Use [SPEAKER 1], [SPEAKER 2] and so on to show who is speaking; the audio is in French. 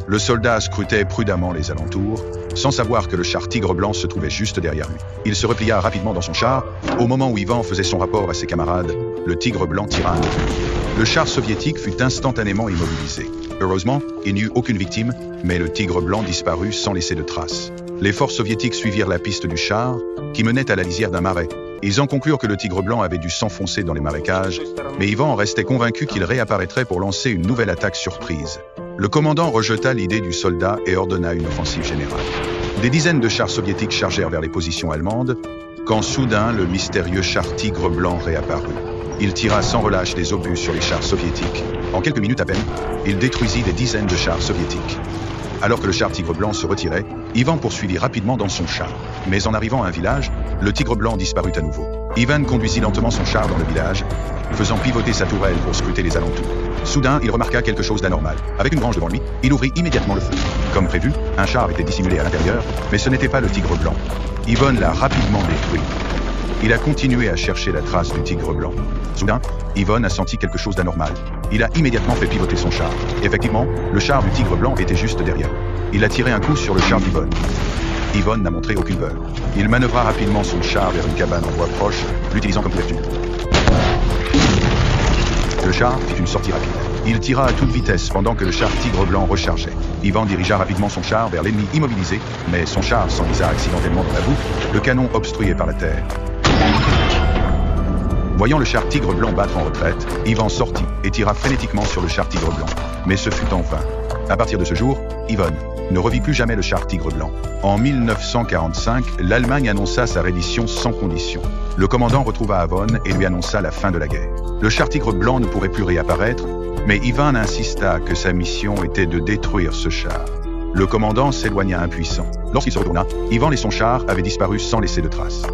[SPEAKER 1] Le soldat scrutait prudemment les alentours, sans savoir que le char Tigre Blanc se trouvait juste derrière lui. Il se replia rapidement dans son char. Au moment où Ivan faisait son rapport à ses camarades, le Tigre Blanc tira un nouveau. Le char soviétique fut instantanément immobilisé. Heureusement, il n'y eut aucune victime, mais le Tigre Blanc disparut sans laisser de traces. Les forces soviétiques suivirent la piste du char, qui menait à la lisière d'un marais. Ils en conclurent que le Tigre Blanc avait dû s'enfoncer dans les marécages, mais Ivan restait convaincu qu'il réapparaîtrait pour lancer une nouvelle attaque surprise. Le commandant rejeta l'idée du soldat et ordonna une offensive générale. Des dizaines de chars soviétiques chargèrent vers les positions allemandes, quand soudain le mystérieux char Tigre Blanc réapparut. Il tira sans relâche des obus sur les chars soviétiques. En quelques minutes à peine, il détruisit des dizaines de chars soviétiques. Alors que le char Tigre Blanc se retirait, Ivan poursuivit rapidement dans son char. Mais en arrivant à un village, le Tigre Blanc disparut à nouveau. Ivan conduisit lentement son char dans le village, faisant pivoter sa tourelle pour scruter les alentours. Soudain, il remarqua quelque chose d'anormal. Avec une branche devant lui, il ouvrit immédiatement le feu. Comme prévu, un char était dissimulé à l'intérieur, mais ce n'était pas le Tigre Blanc. Ivan l'a rapidement détruit. Il a continué à chercher la trace du Tigre Blanc. Soudain, Ivan a senti quelque chose d'anormal. Il a immédiatement fait pivoter son char. Effectivement, le char du Tigre Blanc était juste derrière. Il a tiré un coup sur le char d'Ivan. Ivan n'a montré aucune peur. Il manœuvra rapidement son char vers une cabane en bois proche, l'utilisant comme couverture. Le char fit une sortie rapide. Il tira à toute vitesse pendant que le char Tigre Blanc rechargeait. Ivan dirigea rapidement son char vers l'ennemi immobilisé, mais son char s'enlisa accidentellement dans la boue, le canon obstrué par la terre. Voyant le char Tigre Blanc battre en retraite, Ivan sortit et tira frénétiquement sur le char Tigre Blanc. Mais ce fut en vain. À partir de ce jour, Ivan ne revit plus jamais le char Tigre Blanc. En 1945, l'Allemagne annonça sa reddition sans condition. Le commandant retrouva Avon et lui annonça la fin de la guerre. Le char Tigre Blanc ne pourrait plus réapparaître, mais Ivan insista que sa mission était de détruire ce char. Le commandant s'éloigna impuissant. Lorsqu'il se retourna, Ivan et son char avaient disparu sans laisser de traces.